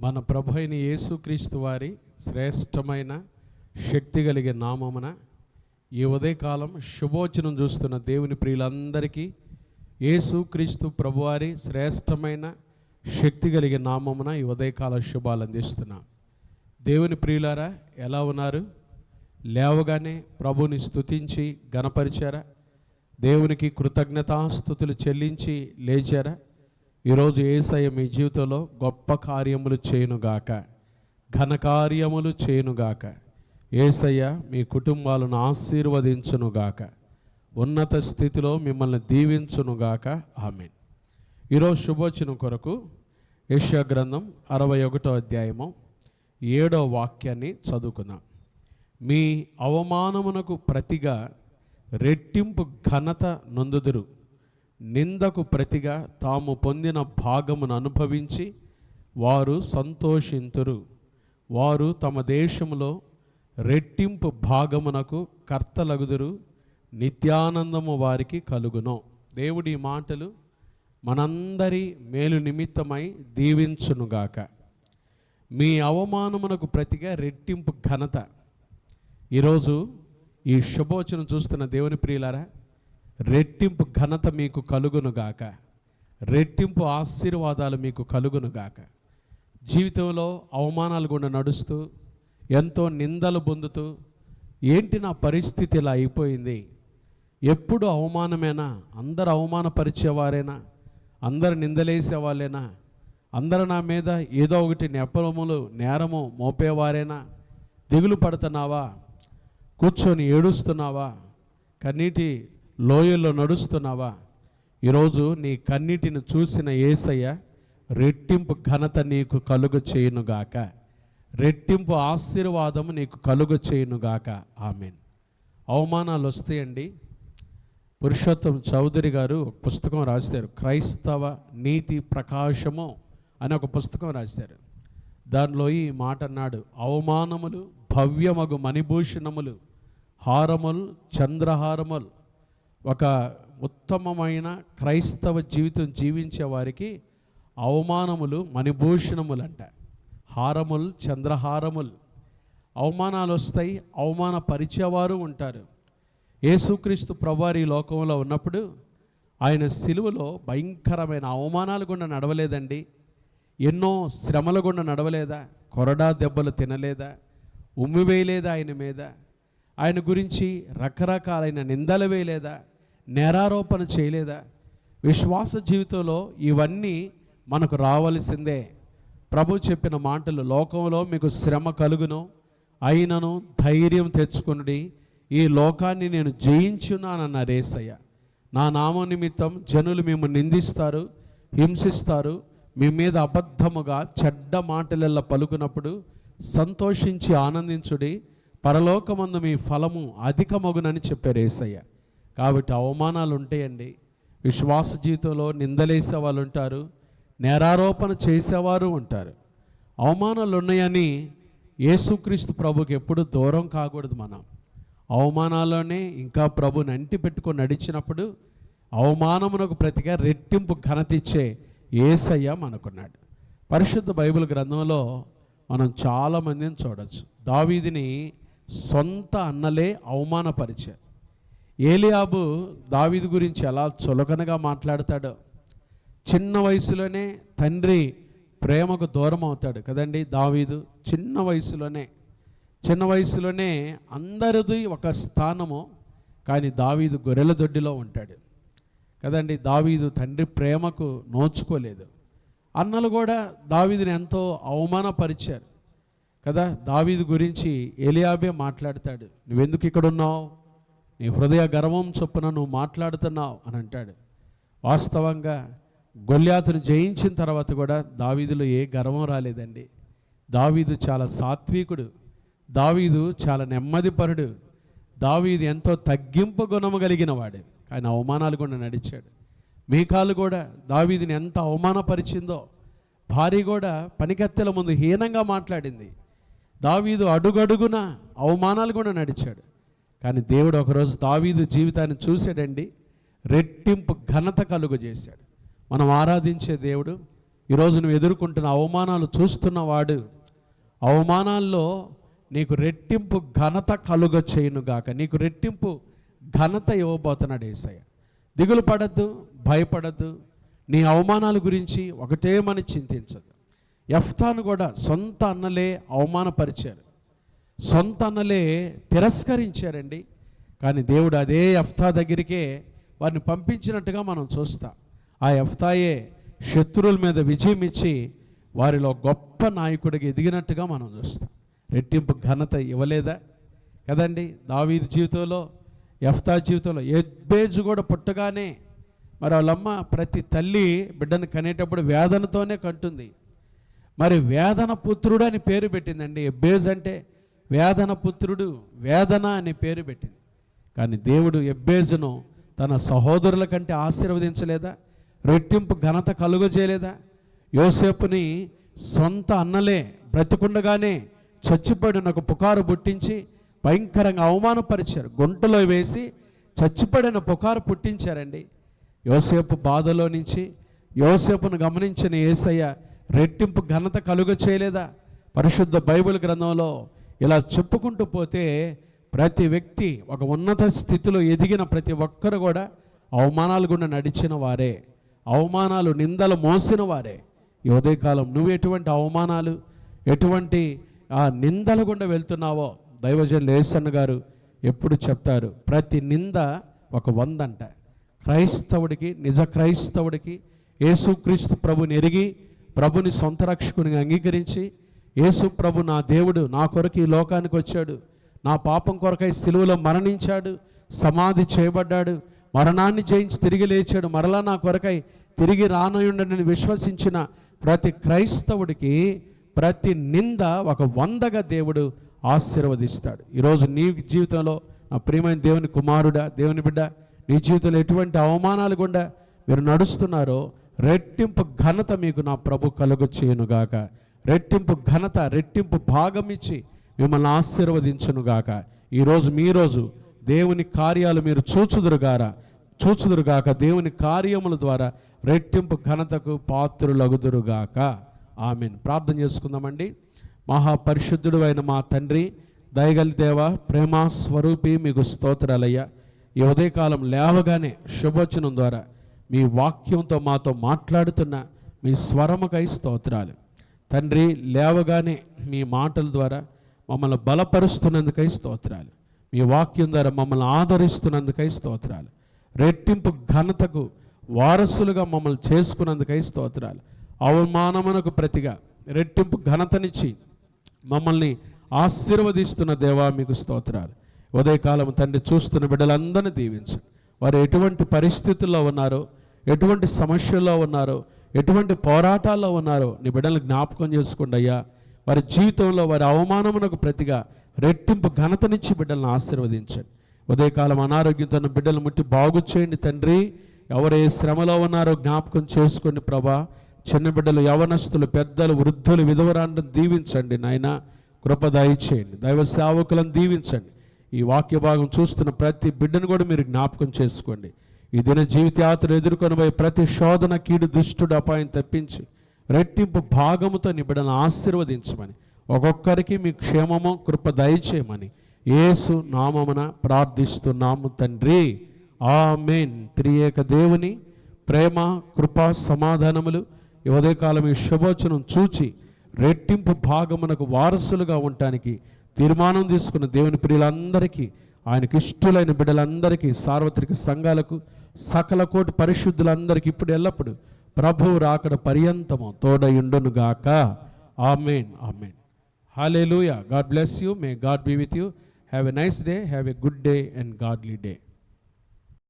మన ప్రభు అయిన యేసుక్రీస్తు వారి శ్రేష్టమైన శక్తి కలిగే నామమున ఈ ఉదయకాలం శుభోచనం చూస్తున్న దేవుని ప్రియులందరికీ యేసుక్రీస్తు ప్రభువారి శ్రేష్టమైన శక్తి కలిగే నామమున ఈ ఉదయకాల శుభాలు అందిస్తున్నాం. దేవుని ప్రియులారా, ఎలా ఉన్నారు? లేవగానే ప్రభుని స్తుతించి గణపరిచారా? దేవునికి కృతజ్ఞతాస్తుతులు చెల్లించి లేచారా? ఈరోజు యేసయ్య మీ జీవితంలో గొప్ప కార్యములు చేయునుగాక, ఘనకార్యములు చేయునుగాక. యేసయ్య మీ కుటుంబాలను ఆశీర్వదించునుగాక, ఉన్నత స్థితిలో మిమ్మల్ని దీవించునుగాక. ఆమేన్. ఈరోజు శుభోచనం కొరకు యెషయా గ్రంథం 61వ అధ్యాయము 7వ వాక్యాన్ని చదువుకుందాం. మీ అవమానమునకు ప్రతిగా రెట్టింపు ఘనత నొందుదురు, నిందకు ప్రతిగా తాము పొందిన భాగమును అనుభవించి వారు సంతోషింతురు. వారు తమ దేశములో రెట్టింపు భాగమునకు కర్తలగుదురు, నిత్యానందము వారికి కలుగును. దేవుడి మాటలు మనందరి మేలు నిమిత్తమై దీవించునుగాక. మీ అవమానమునకు ప్రతిగా రెట్టింపు ఘనత. ఈరోజు ఈ శుభవచనం చూస్తున్న దేవుని ప్రియులారా, రెట్టింపు ఘనత మీకు కలుగునుగాక, రెట్టింపు ఆశీర్వాదాలు మీకు కలుగునుగాక. జీవితంలో అవమానాలు గుండా నడుస్తూ ఎంతో నిందలు పొందుతూ, ఏంటి నా పరిస్థితి ఇలా అయిపోయింది, ఎప్పుడు అవమానమేనా, అందరు అవమానపరిచేవారేనా, అందరు నిందలేసేవాళ్ళేనా, అందరు నా మీద ఏదో ఒకటి నేరము మోపేవారేనా, దిగులు పడుతున్నావా, కూర్చొని ఏడుస్తున్నావా, కన్నీటి లోయల్లో నడుస్తున్నావా? ఈరోజు నీ కన్నీటిని చూసిన యేసయ్య రెట్టింపు ఘనత నీకు కలుగ చేయునుగాక, రెట్టింపు ఆశీర్వాదము నీకు కలుగ చేయునుగాక. ఆమేన్. అవమానాలు వస్తాయండి. పురుషోత్తం చౌదరి గారు ఒక పుస్తకం రాశారు, క్రైస్తవ నీతి ప్రకాశము అని ఒక పుస్తకం రాశారు. దానిలో ఈ మాట అన్నాడు, అవమానములు భవ్యమగు మణిభూషణములు, హారములు చంద్రహారములు. ఒక ఉత్తమమైన క్రైస్తవ జీవితం జీవించే వారికి అవమానములు మణిభూషణములు అంట, హారములు చంద్రహారములు. అవమానాలు వస్తాయి, అవమానపరిచేవారు ఉంటారు. యేసుక్రీస్తు ప్రభువారు ఈ లోకంలో ఉన్నప్పుడు ఆయన సిలువలో భయంకరమైన అవమానాలు గుండా నడవలేదండి, ఎన్నో శ్రమల గుండా నడవలేదా, కొరడా దెబ్బలు తినలేదా, ఉమ్మివేయలేదా ఆయన మీద, ఆయన గురించి రకరకాలైన నిందలు వేయలేదా, నేరారోపణ చేయలేదా? విశ్వాస జీవితంలో ఇవన్నీ మనకు రావలసిందే. ప్రభు చెప్పిన మాటలు, లోకంలో మీకు శ్రమ కలుగును, అయినను ధైర్యం తెచ్చుకుని ఈ లోకాన్ని నేను జయించున్నానన్నారు యేసయ్య. నా నామం నిమిత్తం జనులు మేము నిందిస్తారు, హింసిస్తారు, మీ మీద అబద్ధముగా చెడ్డ మాటలెల్లా పలుకున్నప్పుడు సంతోషించి ఆనందించుడి, పరలోకమందు మీ ఫలము అధికమగునని చెప్పారు యేసయ్య. కాబట్టి అవమానాలు ఉంటాయండి. విశ్వాస జీవితంలో నిందలేసే వాళ్ళు ఉంటారు, నేరారోపణ చేసేవారు ఉంటారు. అవమానాలు ఉన్నాయని యేసుక్రీస్తు ప్రభుకి ఎప్పుడు దూరం కాకూడదు. మనం అవమానాల్లోనే ఇంకా ప్రభుని అంటి పెట్టుకొని నడిచినప్పుడు అవమానమునకు ప్రతిగా రెట్టింపు ఘనత ఇచ్చే యేసయ్య మనకున్నాడు. పరిశుద్ధ బైబిల్ గ్రంథంలో మనం చాలామందిని చూడవచ్చు. దావీదుని సొంత అన్నలే అవమానపరిచారు. ఏలియాబు దావీదు గురించి ఎలా చులకనగా మాట్లాడతాడో, చిన్న వయసులోనే తండ్రి ప్రేమకు దూరం అవుతాడు కదండి. దావీదు చిన్న వయసులోనే అందరిది ఒక స్థానము, కానీ దావీదు గొర్రెల దొడ్డిలో ఉంటాడు కదండి. దావీదు తండ్రి ప్రేమకు నోచుకోలేదు. అన్నలు కూడా దావీదుని ఎంతో అవమానపరిచారు కదా. దావీదు గురించి ఏలియాబే మాట్లాడతాడు, నువ్వెందుకు ఇక్కడ ఉన్నావు, నీ హృదయ గర్వం చొప్పున నువ్వు మాట్లాడుతున్నావు అని అంటాడు. వాస్తవంగా గొల్యాతును జయించిన తర్వాత కూడా దావీదులో ఏ గర్వం రాలేదండి. దావీదు చాలా సాత్వికుడు, దావీదు చాలా నెమ్మదిపరుడు, దావీదు ఎంతో తగ్గింపు గుణము కలిగిన వాడు, కానీ అవమానాలు కూడా నడిచాడు. మీకాలు కూడా దావీదుని ఎంత అవమానపరిచిందో, భార్య కూడా పనికత్తెల ముందు హీనంగా మాట్లాడింది. దావీదు అడుగడుగున అవమానాలు కూడా నడిచాడు. కానీ దేవుడు ఒకరోజు దావీదు జీవితాన్ని చూశాడండి, రెట్టింపు ఘనత కలుగజేశాడు. మనం ఆరాధించే దేవుడు ఈరోజు నువ్వు ఎదుర్కొంటున్న అవమానాలు చూస్తున్నవాడు అవమానాల్లో నీకు రెట్టింపు ఘనత కలుగ చేయునుగాక. నీకు రెట్టింపు ఘనత ఇవ్వబోతున్నాడు యేసయ్య. దిగులు పడద్దు, భయపడద్దు. నీ అవమానాల గురించి ఒకటేమని చింతించదు. యెఫ్తాను కూడా సొంత అన్నలే అవమానపరిచారు, సొంత అన్నలే తిరస్కరించారండి. కానీ దేవుడు అదే యెఫ్తా దగ్గరికే వారిని పంపించినట్టుగా మనం చూస్తాం. ఆ యెఫ్తాయే శత్రువుల మీద విజయం ఇచ్చి వారిలో గొప్ప నాయకుడికి ఎదిగినట్టుగా మనం చూస్తాం. రెట్టింపు ఘనత ఇవ్వలేదా కదండి? దావీదు జీవితంలో, యెఫ్తా జీవితంలో యెబ్బేజు కూడా పుట్టగానే మరి వాళ్ళమ్మ ప్రతి తల్లి బిడ్డను కనేటప్పుడు వేదనతోనే కంటుంది. మరి వేదన పుత్రుడు అని పేరు పెట్టిందండి. యెబ్బేజు అంటే వేదన పుత్రుడు, వేదన అని పేరు పెట్టింది. కానీ దేవుడు యెబ్బేజును తన సహోదరుల కంటే ఆశీర్వదించలేదా? రెట్టింపు ఘనత కలుగజేయలేదా? యోసేపుని సొంత అన్నలే బ్రతికుండగానే చచ్చిపోయిన ఒక పుకారు పుట్టించి భయంకరంగా అవమానపరిచారు. గుంటలో వేసి చచ్చిపోయిన పుకారు పుట్టించారండి. యోసేపు బాధలో నుంచి యోసేపును గమనించిన యేసయ్య రెట్టింపు ఘనత కలుగ చేయలేదా? పరిశుద్ధ బైబిల్ గ్రంథంలో ఇలా చెప్పుకుంటూ పోతే ప్రతి వ్యక్తి ఒక ఉన్నత స్థితిలో ఎదిగిన ప్రతి ఒక్కరు కూడా అవమానాలు గుండా నడిచిన వారే, అవమానాలు నిందలు మోసిన వారే. ఈ ఉదయకాలం నువ్వు ఎటువంటి అవమానాలు, ఎటువంటి ఆ నిందల గుండా వెళ్తున్నావో దైవజనులు యేసన్న గారు ఎప్పుడు చెప్తారు, ప్రతి నింద ఒక 100 అంట. క్రైస్తవుడికి, నిజ క్రైస్తవుడికి యేసుక్రీస్తు ప్రభుని ఎరిగి ప్రభుని సొంత రక్షకునిగా అంగీకరించి, యేసు ప్రభు నా దేవుడు, నా కొరకు ఈ లోకానికి వచ్చాడు, నా పాపం కొరకై సిలువలో మరణించాడు, సమాధి చేయబడ్డాడు, మరణాన్ని జయించి తిరిగి లేచాడు, మరలా నా కొరకై తిరిగి రానయుండని విశ్వసించిన ప్రతి క్రైస్తవుడికి ప్రతి నింద ఒక 100గా దేవుడు ఆశీర్వదిస్తాడు. ఈరోజు నీ జీవితంలో నా ప్రియమైన దేవుని కుమారుడా, దేవుని బిడ్డ, నీ జీవితంలో ఎటువంటి అవమానాలు గుండా మీరు నడుస్తున్నారో రెట్టింపు ఘనత మీకు నా ప్రభు కలుగ చేయనుగాక. రెట్టింపు ఘనత, రెట్టింపు భాగం ఇచ్చి మిమ్మల్ని ఆశీర్వదించునుగాక. ఈరోజు మీ రోజు దేవుని కార్యాలు మీరు చూచుదురుగాక. దేవుని కార్యముల ద్వారా రెట్టింపు ఘనతకు పాత్రులగుదురుగాక. ఆమేన్. ప్రార్థన చేసుకుందామండి. మహాపరిశుద్ధుడు అయిన మా తండ్రి, దయగల దేవ, ప్రేమ స్వరూపి, మీకు స్తోత్రాలయ్యా. ఈ ఉదయకాలం లేవగానే శుభవచనం ద్వారా మీ వాక్యంతో మాతో మాట్లాడుతున్న మీ స్వరముకై స్తోత్రాలు తండ్రి. లేవగానే మీ మాటల ద్వారా మమ్మల్ని బలపరుస్తున్నందుకై స్తోత్రాలు. మీ వాక్యం ద్వారా మమ్మల్ని ఆదరిస్తున్నందుకై స్తోత్రాలు. రెట్టింపు ఘనతకు వారసులుగా మమ్మల్ని చేసుకున్నందుకై స్తోత్రాలు. అవమానమునకు ప్రతిగా రెట్టింపు ఘనతనిచ్చి మమ్మల్ని ఆశీర్వదిస్తున్న దేవా మీకు స్తోత్రాలు. ఉదయకాలం తండ్రి చూస్తున్న బిడ్డలందరినీ దీవించండి. వారు ఎటువంటి పరిస్థితుల్లో ఉన్నారో, ఎటువంటి సమస్యల్లో ఉన్నారో, ఎటువంటి పోరాటాల్లో ఉన్నారో నీ బిడ్డలను జ్ఞాపకం చేసుకోండి అయ్యా. వారి జీవితంలో వారి అవమానమునకు ప్రతిగా రెట్టింపు ఘనతనిచ్చి బిడ్డలను ఆశీర్వదించండి. ఉదయకాలం అనారోగ్యంతో ఉన్న బిడ్డలు ముట్టి బాగు చేయండి తండ్రి. ఎవరు ఏ శ్రమలో ఉన్నారో జ్ఞాపకం చేసుకోండి ప్రభా. చిన్న బిడ్డలు, యవనస్తులు, పెద్దలు, వృద్ధులు, విధవరాండ్లను దీవించండి నాయన. కృప దయచేయండి. దైవ సేవకులను దీవించండి. ఈ వాక్య భాగం చూస్తున్న ప్రతి బిడ్డను కూడా మీరు జ్ఞాపకం చేసుకోండి. ఈ దిన జీవితయాత్ర ఎదుర్కొనబోయే ప్రతి శోధన, కీడు, దుష్టుడు, అపాయం తప్పించి రెట్టింపు భాగముతో నీ బిడ్డను ఆశీర్వదించమని, ఒక్కొక్కరికి మీ క్షేమము కృప దయచేయమని యేసు నామమున ప్రార్థిస్తున్నాము తండ్రి. ఆమేన్. త్రియేక దేవుని ప్రేమ, కృప, సమాధానములు ఈ ఉదయకాలం ఈ శుభవచనం చూచి రెట్టింపు భాగమునకు వారసులుగా ఉండటానికి తీర్మానం తీసుకున్న దేవుని ప్రియులందరికీ, ఆయనకి ఇష్టలైన బిడ్డలందరికీ, సార్వత్రిక సంఘాలకు, సకల కోటి పరిశుద్ధులందరికీ ఇప్పుడు ఎల్లప్పుడు ప్రభువు రాకడ పర్యంతము తోడయుండునుగాక. ఆమేన్. ఆమేన్. హల్లెలూయా. God bless you. May God be with you. Have a nice day. Have a good day and godly day.